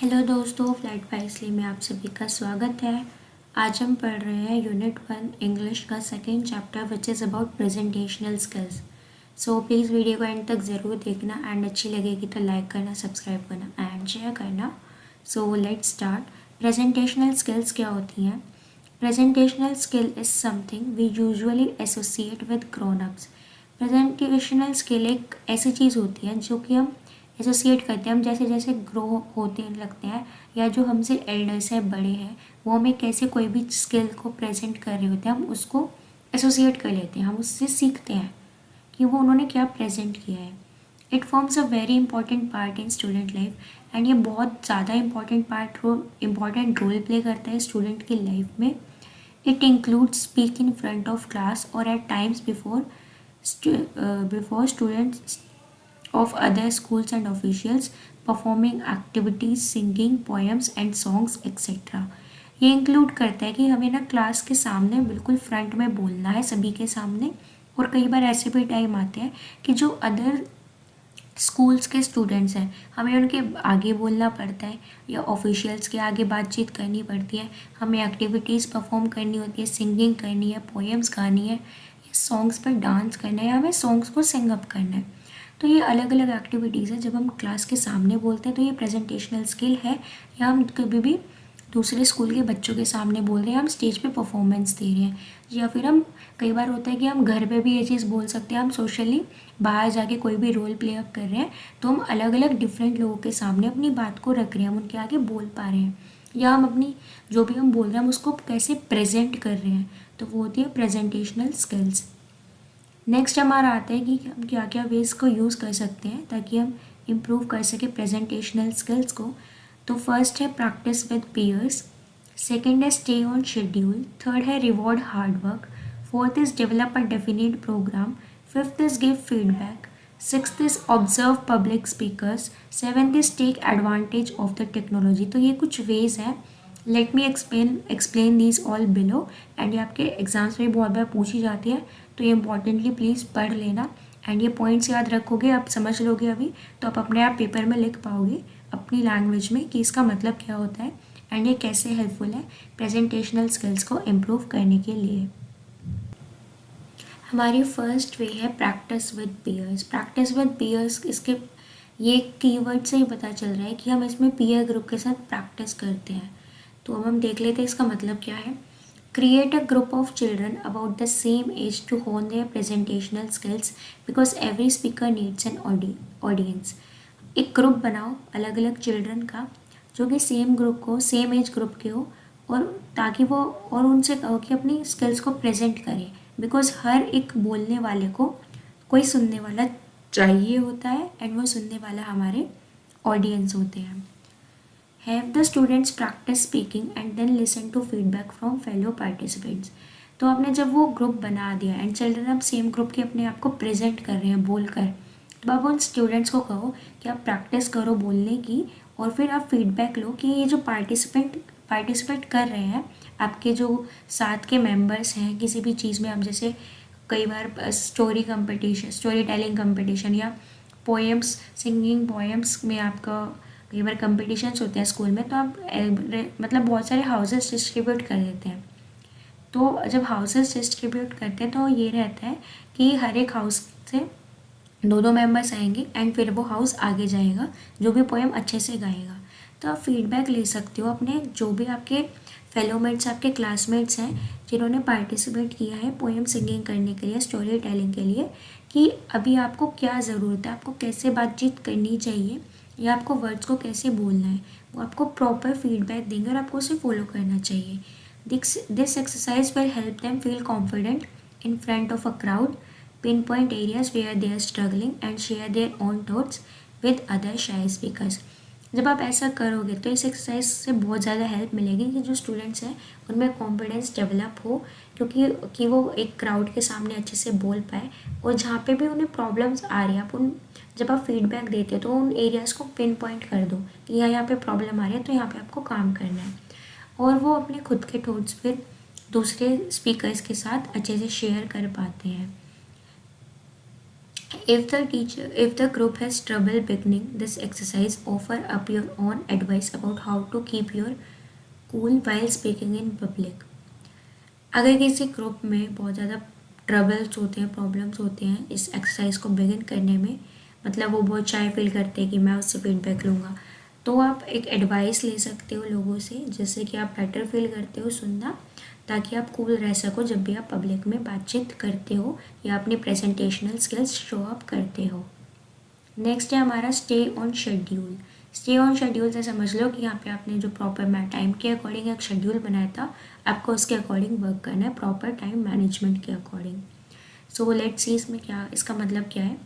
Hello दोस्तों, flat wisely में आप सभी का स्वागत है। आज हम पढ़ रहे हैं यूनिट 1 इंग्लिश का second chapter which is about presentational skills. So please video को एंड तक ज़रूर देखना एंड अच्छी लगेगी तो लाइक करना, सब्सक्राइब करना एंड शेयर करना। So let's start. Presentational skills क्या होती हैं? Presentational skill is something we usually associate with grown ups. Presentational skill एक ऐसी चीज़ होती है जो कि हम एसोसिएट करते हैं, हम जैसे जैसे ग्रो होते लगते हैं या जो हमसे एल्डर्स हैं, बड़े हैं, वो हमें कैसे कोई भी स्किल को प्रेजेंट कर रहे होते हैं, हम उसको एसोसिएट कर लेते हैं, हम उससे सीखते हैं कि वो उन्होंने क्या प्रेजेंट किया है। It forms a very important part in student life and ये बहुत ज़्यादा इम्पॉर्टेंट रोल प्ले करता है स्टूडेंट की लाइफ में। It includes speak in front of class और at times before students of other schools and officials, performing activities, singing poems and songs etc. ये include करता है कि हमें ना क्लास के सामने बिल्कुल फ्रंट में बोलना है सभी के सामने। और कई बार ऐसे भी टाइम आते हैं कि जो अदर स्कूल्स के स्टूडेंट्स हैं, हमें उनके आगे बोलना पड़ता है या ऑफिशियल्स के आगे बातचीत करनी पड़ती है, हमें एक्टिविटीज़ परफॉर्म करनी होती है, सिंगिंग करनी है, पोएम्स गानी है या सॉन्ग्स पर डांस करना है या हमें सॉन्ग्स को सिंग अप करना है। तो ये अलग अलग एक्टिविटीज़ है जब हम क्लास के सामने बोलते हैं, तो ये प्रेजेंटेशनल स्किल है। या हम कभी भी दूसरे स्कूल के बच्चों के सामने बोल रहे हैं, हम स्टेज पे परफॉर्मेंस दे रहे हैं, या फिर हम कई बार होता है कि हम घर पे भी ये चीज़ बोल सकते हैं, हम सोशली बाहर जाके कोई भी रोल प्ले अप कर रहे हैं तो हम अलग अलग डिफरेंट लोगों के सामने अपनी बात को रख रहे हैं, हम उनके आगे बोल पा रहे हैं, या हम अपनी जो भी हम बोल रहे हैं हम उसको कैसे प्रेजेंट कर रहे हैं, तो वो होती है प्रेजेंटेशनल स्किल्स। नेक्स्ट हमारा आता है कि हम क्या क्या वेज को यूज़ कर सकते हैं ताकि हम इम्प्रूव कर सके प्रेजेंटेशनल स्किल्स को। तो फर्स्ट है प्रैक्टिस विद पीयर्स, सेकंड है स्टे ऑन शेड्यूल, थर्ड है reward hard work, fourth is develop a definite programme, fifth is give feedback, sixth is observe public speakers, seventh is take advantage of the technology. तो ये कुछ ways हैं। Let me explain these all below and ये आपके exams में बहुत बार पूछी जाती है, तो ये इंपॉर्टेंटली प्लीज़ पढ़ लेना एंड ये पॉइंट्स याद रखोगे, आप समझ लोगे अभी तो आप अपने आप पेपर में लिख पाओगे अपनी लैंग्वेज में कि इसका मतलब क्या होता है एंड ये कैसे हेल्पफुल है प्रेजेंटेशनल स्किल्स को इम्प्रूव करने के लिए। हमारी फर्स्ट वे है practice with peers. Practice with peers, इसके ये कीवर्ड से ही पता चल रहा है कि हम इसमें पीयर ग्रुप के साथ प्रैक्टिस करते हैं। तो अब हम देख लेते हैं इसका मतलब क्या है। Create a group of children about the same age to hone their presentational skills because every speaker needs an audience. एक ग्रुप बनाओ अलग अलग चिल्ड्रन का जो कि सेम एज ग्रुप के हो, और ताकि वो और उनसे कहो कि अपनी स्किल्स को प्रेजेंट करें, बिकॉज हर एक बोलने वाले को कोई सुनने वाला चाहिए होता है एंड वो सुनने वाला हमारे ऑडियंस होते हैं। Have the students practice speaking and then listen to feedback from fellow participants. तो आपने जब वो ग्रुप बना दिया एंड चिल्ड्रन अब सेम ग्रुप के अपने आप को प्रेजेंट कर रहे हैं बोलकर, तो आप उन स्टूडेंट्स को कहो कि आप प्रैक्टिस करो बोलने की और फिर आप फीडबैक लो कि ये जो पार्टिसिपेट कर रहे हैं, आपके जो साथ के मेंबर्स हैं किसी भी चीज़ में, हम जैसे कई बार स्टोरी टेलिंग कंपटीशन या पोएम्स, सिंगिंग पोएम्स में आपका कई बार कंपटीशन्स होते हैं स्कूल में, तो आप मतलब बहुत सारे हाउसेस डिस्ट्रीब्यूट कर देते हैं। तो जब हाउसेस डिस्ट्रीब्यूट करते हैं तो ये रहता है कि हर एक हाउस से दो मेंबर्स आएंगे एंड फिर वो हाउस आगे जाएगा जो भी पोएम अच्छे से गाएगा। तो आप फीडबैक ले सकते हो अपने जो भी आपके फेलोमेट्स, आपके क्लासमेट्स हैं जिन्होंने पार्टिसिपेट किया है पोएम सिंगिंग करने के लिए, स्टोरी टेलिंग के लिए, कि अभी आपको क्या ज़रूरत है, आपको कैसे बातचीत करनी चाहिए या आपको वर्ड्स को कैसे बोलना है, वो आपको प्रॉपर फीडबैक देंगे और आपको उसे फॉलो करना चाहिए। This exercise will help them feel confident in front of a crowd, pin point areas where they are struggling and share their own thoughts with other shy speakers. जब आप ऐसा करोगे तो इस एक्सरसाइज से बहुत ज़्यादा हेल्प मिलेगी कि जो स्टूडेंट्स हैं उनमें कॉन्फिडेंस डेवलप हो, क्योंकि वो एक क्राउड के सामने अच्छे से बोल पाए, और जहाँ पे भी उन्हें प्रॉब्लम्स आ रही है जब आप फीडबैक देते हो तो उन एरियाज़ को पिन पॉइंट कर दो कि यहाँ पे प्रॉब्लम आ रही है तो यहाँ पे आपको काम करना है, और वो अपने खुद के थॉट्स फिर दूसरे स्पीकर्स के साथ अच्छे से शेयर कर पाते हैं। If the group has trouble beginning this exercise, offer up your own advice about how to keep your cool while speaking in public. अगर किसी ग्रुप में बहुत ज़्यादा ट्रबल्स होते हैं, प्रॉब्लम्स होते हैं इस एक्सरसाइज को बिगिन करने में, मतलब वो बहुत शाय फील करते हैं कि मैं उससे फीडबैक लूँगा, तो आप एक एडवाइस ले सकते हो लोगों से, जिससे कि आप बेटर फील करते हो सुनना, ताकि आप कूल रह सको जब भी आप पब्लिक में बातचीत करते हो या अपनी प्रेजेंटेशनल स्किल्स शो अप करते हो। नेक्स्ट है हमारा stay on schedule. Stay on schedule से समझ लो कि यहाँ पे आपने जो प्रॉपर टाइम के अकॉर्डिंग एक शेड्यूल बनाया था, आपको उसके अकॉर्डिंग वर्क करना है, प्रॉपर टाइम मैनेजमेंट के अकॉर्डिंग। सो लेट्स सी इसमें क्या, इसका मतलब क्या है।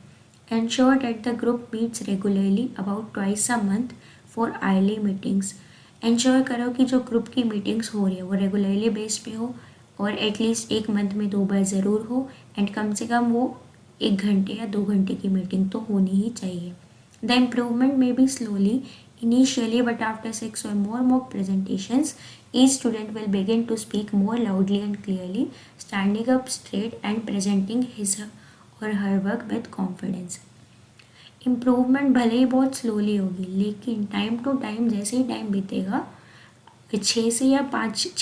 Ensure that the group meets regularly about twice a month for early meetings. Ensure करो कि जो ग्रुप की मीटिंग्स हो रही है वो रेगुलरली बेस पे हो और एटलीस्ट एक मंथ में 2 बार ज़रूर हो, एंड कम से कम वो 1 घंटे या 2 घंटे की मीटिंग तो होनी ही चाहिए। The improvement may be slowly initially, but after 6 or more mock presentations, each student will begin to speak more loudly and clearly, standing up straight and presenting his or her work with confidence. Improvement भले ही बहुत slowly होगी, लेकिन time to time जैसे ही time बीतेगा, 6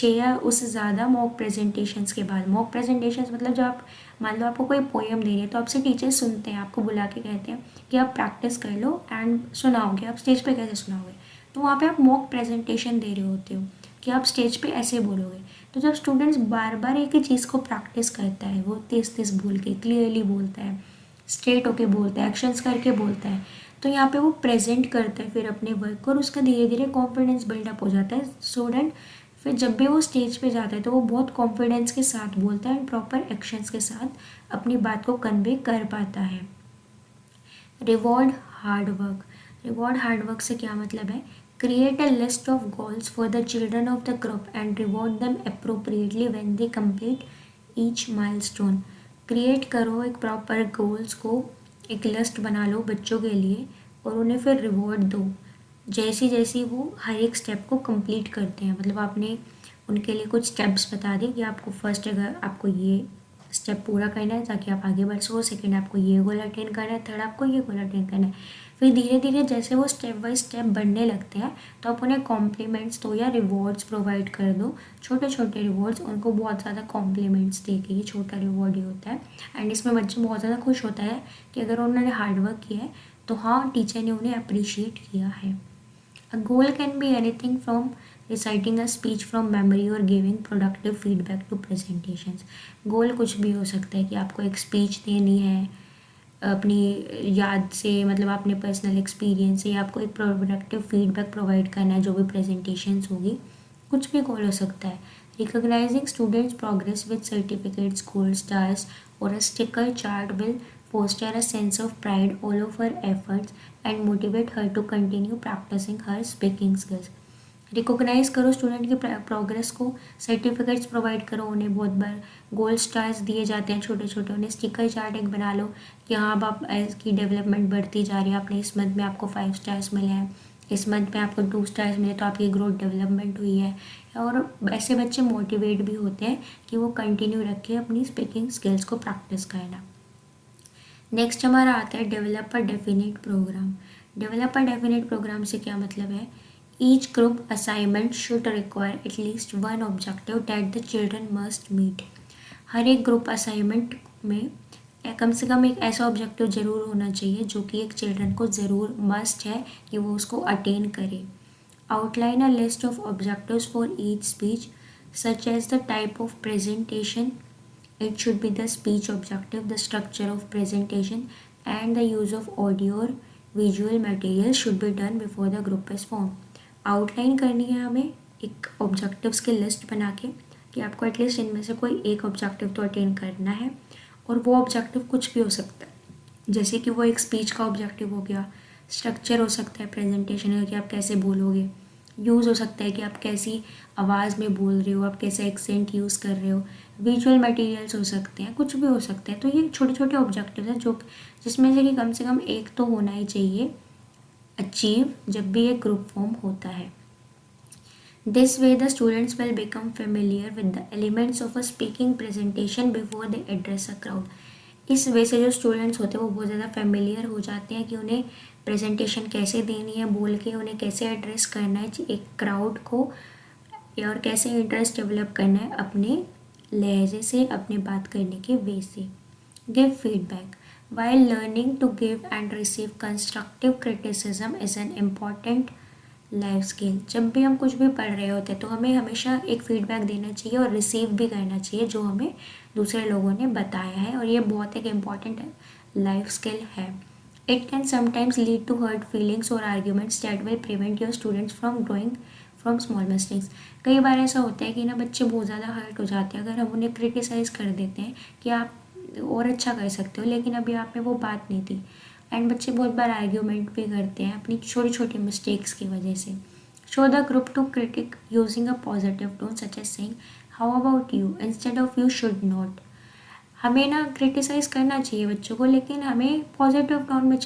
या उससे ज़्यादा mock presentations के बाद, मॉक प्रेजेंटेशंस मतलब जब आप मान लो आपको कोई पोएम दे रही है तो आपसे टीचर्स सुनते हैं, आपको बुला के कहते हैं कि आप प्रैक्टिस कर लो एंड सुनाओगे, आप स्टेज पे कैसे सुनाओगे, तो वहाँ पे आप मॉक प्रेजेंटेशन दे रहे होते हो कि आप स्टेज पे ऐसे बोलोगे। तो जब स्टूडेंट्स बार बार एक ही चीज़ को प्रैक्टिस करता है, वो तेज़ तेज़ बोल के क्लियरली बोलता है, स्ट्रेट होके बोलता है, एक्शंस करके बोलता है, तो यहाँ पे वो प्रेजेंट करता है फिर अपने वर्क को, और उसका धीरे धीरे कॉन्फिडेंस बिल्डअप हो जाता है स्टूडेंट। फिर जब भी वो स्टेज पे जाता है तो वो बहुत कॉन्फिडेंस के साथ बोलता है एंड प्रॉपर एक्शंस के साथ अपनी बात को कन्वे कर पाता है। Reward hard work. Reward hard work से क्या मतलब है, create a list of goals for the children of the group and reward them appropriately when they complete each milestone. Create करो एक प्रॉपर गोल्स को, एक लिस्ट बना लो बच्चों के लिए और उन्हें फिर रिवॉर्ड दो जैसी जैसी वो हर एक स्टेप को कंप्लीट करते हैं। मतलब आपने उनके लिए कुछ स्टेप्स बता दिए कि आपको फर्स्ट अगर आपको ये स्टेप पूरा करना है ताकि आप आगे बढ़ सको, सेकेंड आपको ये गोल अटेंड करना है, थर्ड आपको ये गोल अटेंड करना है। फिर धीरे धीरे जैसे वो स्टेप बाय स्टेप बढ़ने लगते हैं तो आप उन्हें कॉम्प्लीमेंट्स दो या रिवॉर्ड्स प्रोवाइड कर दो, छोटे छोटे रिवॉर्ड्स, उनको बहुत ज़्यादा कॉम्प्लीमेंट्स दे के, ये छोटा रिवॉर्ड ही होता है। एंड इसमें बच्चे बहुत ज़्यादा खुश होता है कि अगर उन्होंने हार्डवर्क किया है तो हाँ टीचर ने उन्हें अप्रिशिएट किया है। A goal can be anything from reciting a speech from memory or giving productive feedback to presentations. गोल कुछ भी हो सकता है कि आपको एक स्पीच देनी है अपनी याद से, मतलब अपने पर्सनल एक्सपीरियंस से, या आपको एक प्रोडक्टिव फीडबैक प्रोवाइड करना है जो भी प्रेजेंटेशंस होगी, कुछ भी गोल हो सकता है। Recognising students progress with certificates, gold stars और a sticker chart will foster a sense of pride all of her efforts and motivate her to continue practicing her speaking skills. Recognise करो student की progress को, certificates provide करो उन्हें, बहुत बार gold stars दिए जाते हैं छोटे छोटे, उन्हें स्टिकर चार्ट एक बना लो कि हाँ अब आप इसकी डेवलपमेंट बढ़ती जा रही है, आपने इस मंथ में आपको 5 स्टार्स मिले हैं, इस मंथ में आपको 2 स्टार्स मिले, तो आपकी ग्रोथ डेवलपमेंट हुई है। और ऐसे बच्चे मोटिवेट भी होते हैं कि वो कंटिन्यू रखें अपनी स्पीकिंग स्किल्स को प्रैक्टिस करना। नेक्स्ट हमारा आता है develop a definite programme. Develop a definite programme से क्या मतलब है, each group assignment should require at least one objective that the children must meet. हर एक ग्रुप असाइनमेंट में कम से कम एक ऐसा ऑब्जेक्टिव ज़रूर होना चाहिए जो कि एक चिल्ड्रन को ज़रूर मस्ट है कि वो उसको अटेन करे। Outline a list of objectives for each speech such as the type of presentation, it should be the speech objective, the structure of presentation and the use of audio or visual material should be done before the group is formed. Outline करनी है हमें एक objectives की list बना के कि आपको at least इनमें से कोई एक ऑब्जेक्टिव तो अटेन करना है, और वो ऑब्जेक्टिव कुछ भी हो सकता है, जैसे कि वो एक स्पीच का ऑब्जेक्टिव हो गया, स्ट्रक्चर हो सकता है प्रेजेंटेशन का कि आप कैसे बोलोगे, यूज़ हो सकता है कि आप कैसी आवाज़ में बोल रहे हो, आप कैसा एक्सेंट यूज़ कर रहे हो, विजुअल मटेरियल्स हो सकते हैं, कुछ भी हो सकता है। तो ये छोटे छोटे ऑब्जेक्टिव हैं जो जिसमें से कि कम से कम एक तो होना ही चाहिए अचीव जब भी एक ग्रुप फॉर्म होता है। This way the students will become familiar with the elements of a speaking presentation before they address a crowd. इस वजह से जो स्टूडेंट्स होते हैं वो बहुत ज़्यादा फेमिलियर हो जाते हैं कि उन्हें प्रेजेंटेशन कैसे देनी है, बोल के उन्हें कैसे एड्रेस करना है एक क्राउड को, और कैसे इंटरेस्ट डेवलप करना है अपने लहजे से, अपने बात करने के वे से। Give feedback while learning to give and receive constructive criticism is an important life skill. जब भी हम कुछ भी पढ़ रहे होते हैं तो हमें हमेशा एक फीडबैक देना चाहिए और रिसीव भी करना चाहिए जो हमें दूसरे लोगों ने बताया है, और ये बहुत एक इम्पॉर्टेंट लाइफ स्किल है। It can sometimes lead to hurt feelings और arguments that will prevent your students from growing from small mistakes. कई बार ऐसा होता है कि ना बच्चे बहुत ज़्यादा हर्ट हो जाते हैं अगर हम उन्हें क्रिटिसाइज़ कर देते हैं कि आप और अच्छा कर सकते हो, लेकिन अभी आप में वो बात नहीं थी। एंड बच्चे बहुत बार आर्ग्यूमेंट भी करते हैं अपनी छोटी छोटी मिस्टेक्स की वजह से। Show the group to critique using a positive tone such as saying how about you instead of you should not. हमें ना क्रिटिसाइज़ करना चाहिए बच्चों को, लेकिन हमें पॉजिटिव टोन में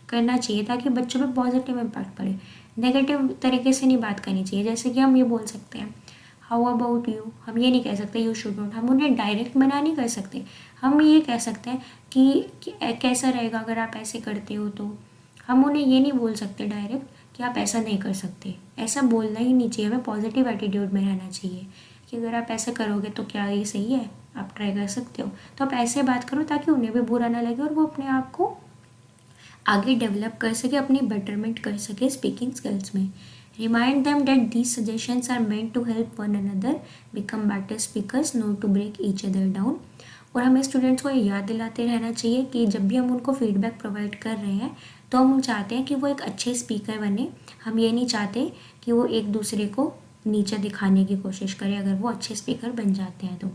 करना चाहिए ताकि बच्चों पे पॉजिटिव इम्पैक्ट पड़े। नेगेटिव तरीके से नहीं बात करनी चाहिए। जैसे कि हम ये बोल सकते हैं हाउ अबाउट यू, हम ये नहीं कह सकते यू शुड नॉट। हम उन्हें डायरेक्ट मना नहीं कर सकते, हम ये कह सकते हैं कि कैसा रहेगा अगर आप ऐसे करते हो। तो हम उन्हें ये नहीं बोल सकते डायरेक्ट कि आप ऐसा नहीं कर सकते। ऐसा बोलना ही नहीं चाहिए, हमें पॉजिटिव एटीट्यूड में रहना चाहिए कि अगर आप ऐसे करोगे तो क्या ये सही है, आप ट्राई कर सकते हो। तो आप ऐसे बात करो ताकि उन्हें भी बुरा ना लगे और वो अपने आप को आगे डेवलप कर सके, अपनी बेटरमेंट कर सके स्पीकिंग स्किल्स में। Remind them that these suggestions are meant to help one another become better speakers, not to break each other down. और हमें स्टूडेंट्स को याद दिलाते रहना चाहिए कि जब भी हम उनको फीडबैक प्रोवाइड कर रहे हैं तो हम चाहते हैं कि वो एक अच्छे स्पीकर बने। हम ये नहीं चाहते कि वो एक दूसरे को नीचा दिखाने की कोशिश करें अगर वो अच्छे स्पीकर बन जाते हैं तो।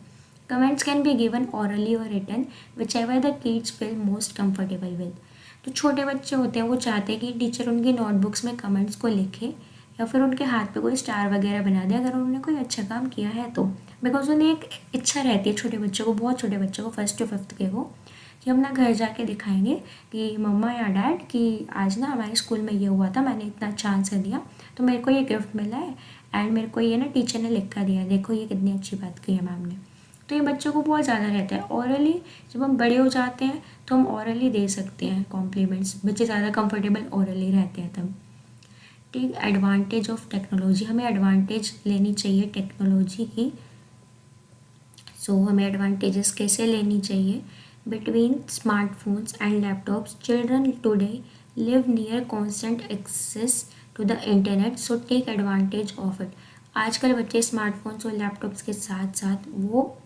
Comments can be given orally और written whichever the kids feel most comfortable with. तो छोटे बच्चे होते हैं वो चाहते हैं कि टीचर उनकी नोटबुक्स में कमेंट्स को लिखे या फिर उनके हाथ पे कोई स्टार वगैरह बना दे अगर उन्होंने कोई अच्छा काम किया है तो। बिकॉज उन्हें एक इच्छा रहती है छोटे बच्चों को, बहुत छोटे बच्चों को, फर्स्ट टू फिफ्थ के को, कि हम ना घर जाके दिखाएंगे कि मम्मा या डैड कि आज ना हमारे स्कूल में ये हुआ था, मैंने इतना अच्छा आंसर दिया तो मेरे को ये गिफ्ट मिला है, एंड मेरे को ये ना टीचर ने लिख कर दिया, देखो ये कितनी अच्छी बात की है मैम ने। तो ये बच्चों को बहुत ज़्यादा रहता है। औरली जब हम बड़े हो जाते हैं तो हम औरली दे सकते हैं कॉम्प्लीमेंट्स, बच्चे ज़्यादा कंफर्टेबल औरली रहते हैं तब। टेक एडवांटेज ऑफ टेक्नोलॉजी, हमें एडवांटेज लेनी चाहिए टेक्नोलॉजी की। सो हमें एडवांटेजेस कैसे लेनी चाहिए? Between smartphones and laptops children today live near constant access to the internet, so take advantage of it. आजकल बच्चे स्मार्टफोन्स और लैपटॉप्स के साथ साथ वो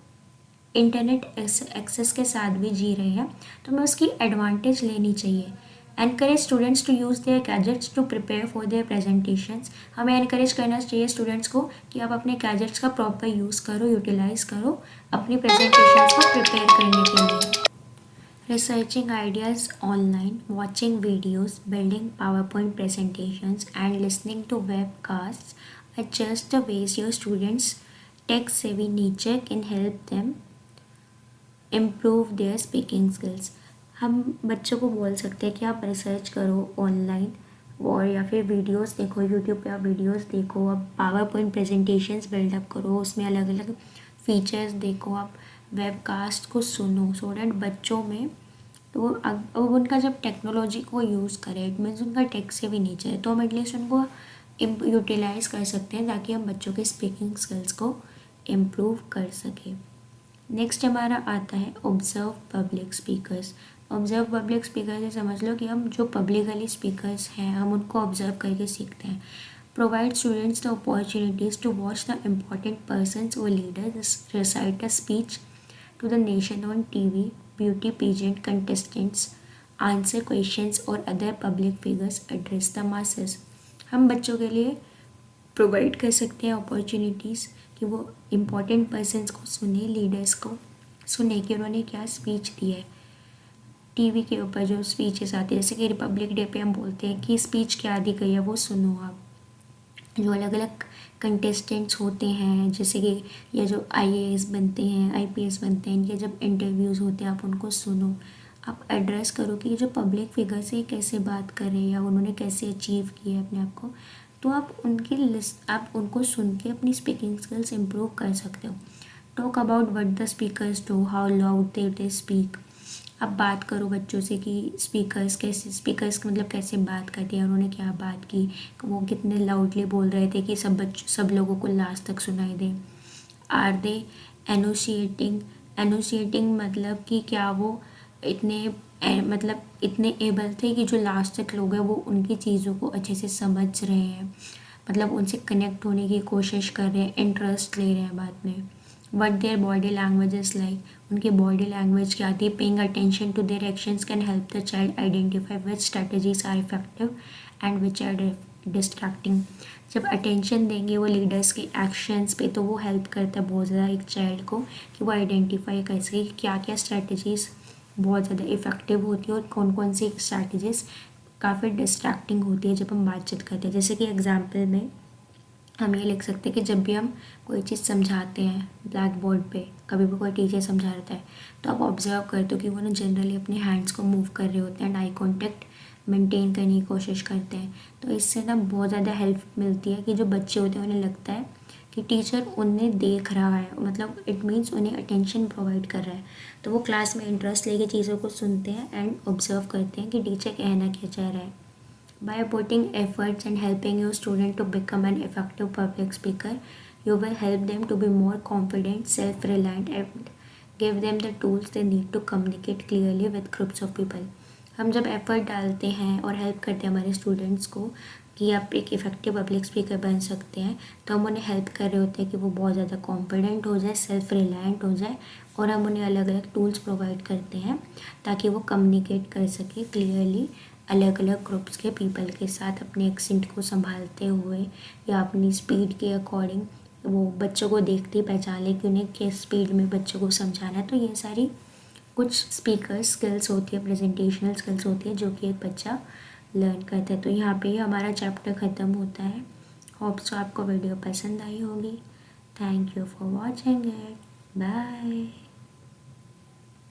इंटरनेट एक्सेस के साथ भी जी रहे हैं, तो हमें उसकी एडवांटेज लेनी चाहिए। Encourage students to use their gadgets to prepare for their presentations, हमें एनकरेज करना चाहिए स्टूडेंट्स को कि आप अपने गैजेट्स का प्रॉपर यूज़ करो, यूटिलाइज करो अपनी प्रेजेंटेशंस को प्रिपेयर करने के लिए। Researching ideas online, watching videos, building PowerPoint presentations, and listening to webcasts are just the ways your students' tech-savvy nature can help them improve their speaking skills। हम बच्चों को बोल सकते हैं कि आप रिसर्च करो ऑनलाइन और या फिर वीडियोस देखो, यूट्यूब पे आप वीडियोस देखो, आप पावर पॉइंट प्रेजेंटेशंस बिल्डअप करो, उसमें अलग अलग फीचर्स देखो, आप वेबकास्ट को सुनो, सो डैट बच्चों में तो अब उनका जब टेक्नोलॉजी को यूज़ करें, इट मीन्स उनका टेक से भी नीचे है, तो हम एटलीस्ट उनको यूटिलाइज़ कर सकते हैं ताकि हम बच्चों के स्पीकिंग स्किल्स को इम्प्रूव कर सकें। नेक्स्ट हमारा आता है observe public speakers. Observe public speaker से समझ लो कि हम जो पब्लिकली स्पीकर्स हैं हम उनको ऑब्जर्व करके सीखते हैं। Provide students the opportunities to watch the important persons और leaders recite a speech to the nation on TV, beauty pageant contestants answer questions और other public figures address the masses. हम बच्चों के लिए प्रोवाइड कर सकते हैं अपॉर्चुनिटीज़ कि वो इम्पॉर्टेंट पर्सनस को सुने, लीडर्स को सुने कि उन्होंने क्या स्पीच दी है। टीवी के ऊपर जो स्पीचेस आती है, जैसे कि रिपब्लिक डे पे हम बोलते हैं कि स्पीच क्या दी गई है वो सुनो आप। जो अलग अलग कंटेस्टेंट्स होते हैं, जैसे कि या जो आईएएस बनते हैं, आईपीएस बनते हैं, इनके जब इंटरव्यूज़ होते हैं आप उनको सुनो, आप एड्रेस करो कि ये जो पब्लिक फिगर से कैसे बात कर रहे हैं या उन्होंने कैसे अचीव किया अपने आप को। तो आप उनकी लिस्ट, आप उनको सुन के अपनी स्पीकिंग स्किल्स इम्प्रूव कर सकते हो। Talk about what the speakers do, how loud they speak, अब बात करो बच्चों से कि स्पीकर्स मतलब कैसे बात करते हैं, उन्होंने क्या बात की, वो कितने लाउडली बोल रहे थे कि सब लोगों को लास्ट तक सुनाई दे। आर दे एनोशिएटिंग, एनोशिएटिंग मतलब कि क्या वो इतने मतलब इतने एबल थे कि जो लास्ट तक लोग हैं वो उनकी चीज़ों को अच्छे से समझ रहे हैं, मतलब उनसे कनेक्ट होने की कोशिश कर रहे हैं, इंटरेस्ट ले रहे हैं बात में। What their body language is like, उनकी बॉडी लैंग्वेज क्या आती है। Paying attention to their actions can help the child identify which strategies are effective and which are distracting. जब अटेंशन देंगे वो लीडर्स के एक्शंस पे तो वो हेल्प करता है बहुत ज़्यादा एक चाइल्ड को कि वो आइडेंटिफाई कर सके कि क्या क्या स्ट्रैटेजीज़ बहुत ज़्यादा इफ़ेक्टिव होती है और कौन कौन सी स्ट्रैटेजीज़ काफ़ी डिस्ट्रैक्टिंग होती है जब हम बातचीत करते हैं। जैसे कि एग्जाम्पल में हम ये लिख सकते हैं कि जब भी हम कोई चीज़ समझाते हैं ब्लैक बोर्ड पे, कभी भी कोई टीचर समझा रहा है तो आप ऑब्जर्व करते हो कि वो ना जनरली अपने हैंड्स को मूव कर रहे होते हैं एंड आई कॉन्टेक्ट मेंटेन करने की कोशिश करते हैं। तो इससे ना बहुत ज़्यादा हेल्प मिलती है कि जो बच्चे होते हैं उन्हें लगता है कि टीचर उन्हें देख रहा है, मतलब इट मीन्स उन्हें अटेंशन प्रोवाइड कर रहा है। तो वो क्लास में इंटरेस्ट लेके चीज़ों को सुनते हैं एंड ऑब्जर्व करते हैं कि टीचर कहना क्या चाह रहा है। By putting efforts and helping your student to become an effective public speaker, you will help them to be more confident, self-reliant, and give them the tools they need to communicate clearly with groups of people. हम जब effort डालते हैं और help करते हैं हमारे students को कि आप एक इफ़ेक्टिव पब्लिक स्पीकर बन सकते हैं, तो हम उन्हें हेल्प कर रहे होते हैं कि वो बहुत ज़्यादा कॉन्फिडेंट हो जाए, सेल्फ रिलायंट हो जाए, और हम उन्हें अलग अलग टूल्स प्रोवाइड करते हैं ताकि वो कम्युनिकेट कर सके क्लियरली अलग अलग ग्रुप्स के पीपल के साथ, अपने एक्सेंट को संभालते हुए या अपनी स्पीड के अकॉर्डिंग वो बच्चों को देखते ही पहचान ले कि उन्हें किस स्पीड में बच्चों को समझाना है। तो ये सारी कुछ स्पीकर स्किल्स होती है, प्रेजेंटेशनल स्किल्स होती है जो कि एक बच्चा लर्न करता है। तो यहाँ पे ही हमारा चैप्टर ख़त्म होता है। होप सो आपको वीडियो पसंद आई होगी। Thank you for watching it. Bye.